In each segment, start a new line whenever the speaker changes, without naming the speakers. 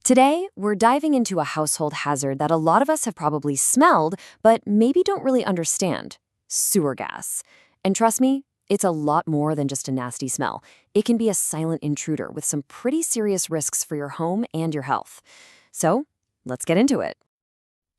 Today, we're diving into a household hazard that a lot of us have probably smelled, but maybe don't really understand: sewer gas. And trust me, it's a lot more than just a nasty smell. It can be a silent intruder with some pretty serious risks for your home and your health. So, let's get into it.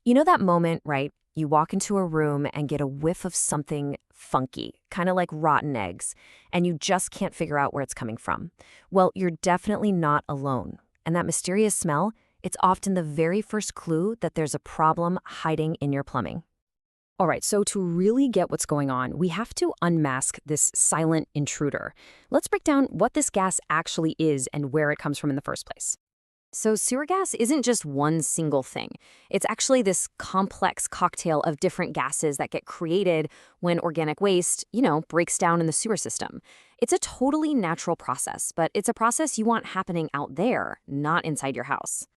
You know that moment, right? You walk into a room and get a whiff of something funky, kind of like rotten eggs, and you just can't figure out where it's coming from. Well, you're definitely not alone. And that mysterious smell, it's often the very first clue that there's a problem hiding in your plumbing. All right, so to really get what's going on, we have to unmask this silent intruder. Let's break down what this gas actually is and where it comes from in the first place. So sewer gas isn't just one single thing. It's actually this complex cocktail of different gases that get created when organic waste, breaks down in the sewer system. It's a totally natural process, but it's a process you want happening out there, not inside your house.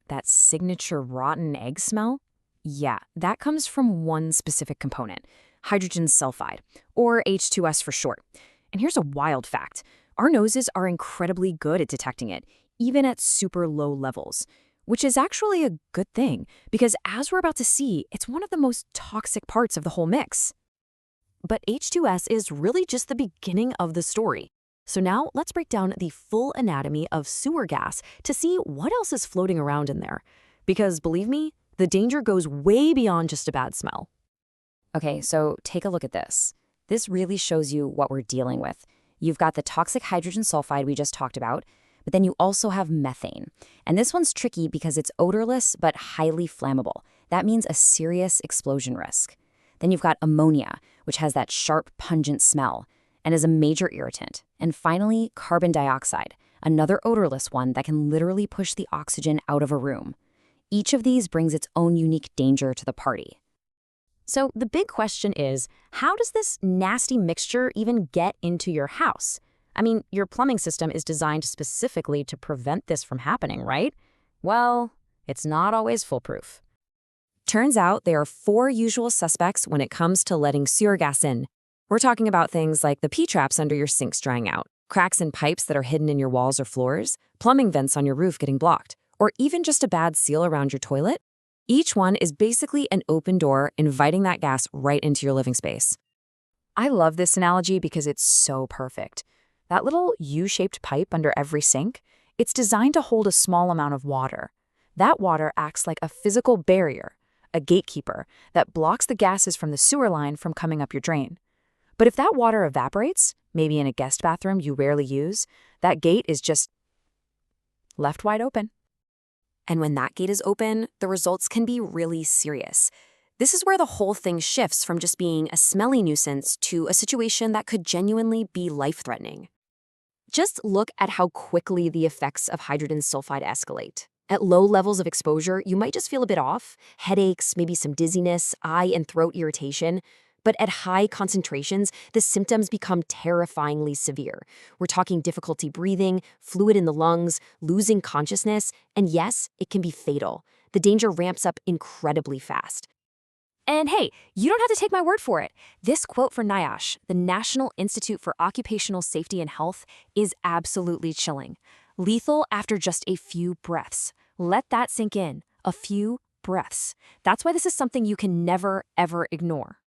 That signature rotten egg smell? Yeah, that comes from one specific component: hydrogen sulfide, or H2S for short. And here's a wild fact: our noses are incredibly good at detecting it, even at super low levels, which is actually a good thing, because as we're about to see, it's one of the most toxic parts of the whole mix. But H2S is really just the beginning of the story. So now let's break down the full anatomy of sewer gas to see what else is floating around in there. Because believe me, the danger goes way beyond just a bad smell. Okay, so take a look at this. This really shows you what we're dealing with. You've got the toxic hydrogen sulfide we just talked about, but then you also have methane. And this one's tricky because it's odorless but highly flammable. That means a serious explosion risk. Then you've got ammonia, which has that sharp, pungent smell and is a major irritant. And finally, carbon dioxide, another odorless one that can literally push the oxygen out of a room. Each of these brings its own unique danger to the party. So the big question is, how does this nasty mixture even get into your house? I mean, your plumbing system is designed specifically to prevent this from happening, right? Well, it's not always foolproof. Turns out there are 4 usual suspects when it comes to letting sewer gas in. We're talking about things like the P-traps under your sinks drying out, cracks in pipes that are hidden in your walls or floors, plumbing vents on your roof getting blocked, or even just a bad seal around your toilet. Each one is basically an open door inviting that gas right into your living space. I love this analogy because it's so perfect. That little U-shaped pipe under every sink, it's designed to hold a small amount of water. That water acts like a physical barrier, a gatekeeper, that blocks the gases from the sewer line from coming up your drain. But if that water evaporates, maybe in a guest bathroom you rarely use, that gate is just left wide open. And when that gate is open, the results can be really serious. This is where the whole thing shifts from just being a smelly nuisance to a situation that could genuinely be life-threatening. Just look at how quickly the effects of hydrogen sulfide escalate. At low levels of exposure, you might just feel a bit off, headaches, maybe some dizziness, eye and throat irritation. But at high concentrations, the symptoms become terrifyingly severe. We're talking difficulty breathing, fluid in the lungs, losing consciousness, and yes, it can be fatal. The danger ramps up incredibly fast. And hey, you don't have to take my word for it. This quote from NIOSH, the National Institute for Occupational Safety and Health, is absolutely chilling. Lethal after just a few breaths. Let that sink in. A few breaths. That's why this is something you can never, ever ignore.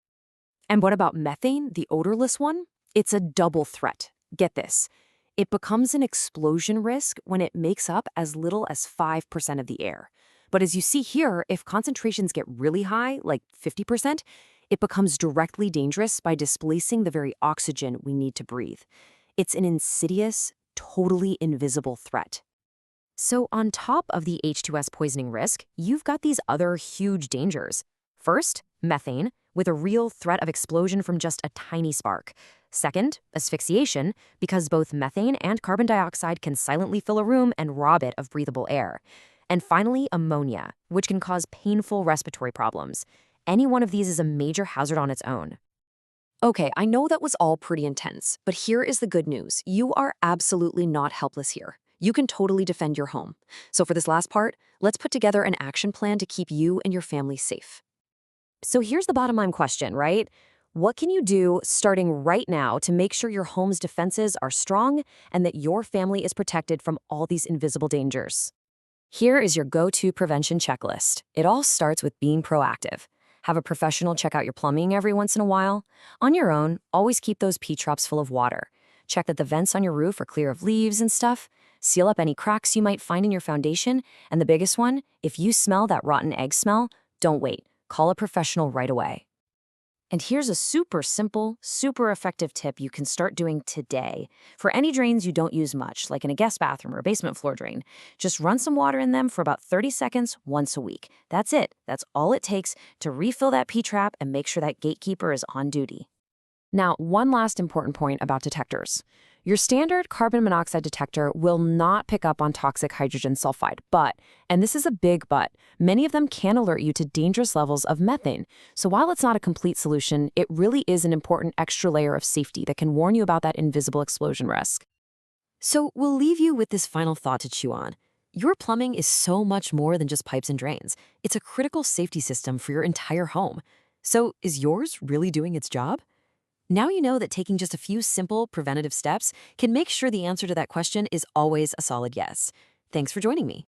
And what about methane, the odorless one? It's a double threat. Get this. It becomes an explosion risk when it makes up as little as 5% of the air. But as you see here, if concentrations get really high, like 50%, it becomes directly dangerous by displacing the very oxygen we need to breathe. It's an insidious, totally invisible threat. So on top of the H2S poisoning risk, you've got these other huge dangers. First, methane, with a real threat of explosion from just a tiny spark. Second, asphyxiation, because both methane and carbon dioxide can silently fill a room and rob it of breathable air. And finally, ammonia, which can cause painful respiratory problems. Any one of these is a major hazard on its own. Okay, I know that was all pretty intense, but here is the good news. You are absolutely not helpless here. You can totally defend your home. So for this last part, let's put together an action plan to keep you and your family safe. So here's the bottom line question, right? What can you do starting right now to make sure your home's defenses are strong and that your family is protected from all these invisible dangers? Here is your go-to prevention checklist. It all starts with being proactive. Have a professional check out your plumbing every once in a while. On your own, always keep those P-traps full of water. Check that the vents on your roof are clear of leaves and stuff. Seal up any cracks you might find in your foundation. And the biggest one, if you smell that rotten egg smell, don't wait. Call a professional right away. And here's a super simple, super effective tip you can start doing today. For any drains you don't use much, like in a guest bathroom or a basement floor drain, just run some water in them for about 30 seconds once a week. That's it. That's all it takes to refill that P-trap and make sure that gatekeeper is on duty. Now, one last important point about detectors. Your standard carbon monoxide detector will not pick up on toxic hydrogen sulfide, but, and this is a big but, many of them can alert you to dangerous levels of methane. So while it's not a complete solution, it really is an important extra layer of safety that can warn you about that invisible explosion risk. So we'll leave you with this final thought to chew on. Your plumbing is so much more than just pipes and drains. It's a critical safety system for your entire home. So is yours really doing its job? Now you know that taking just a few simple preventative steps can make sure the answer to that question is always a solid yes. Thanks for joining me.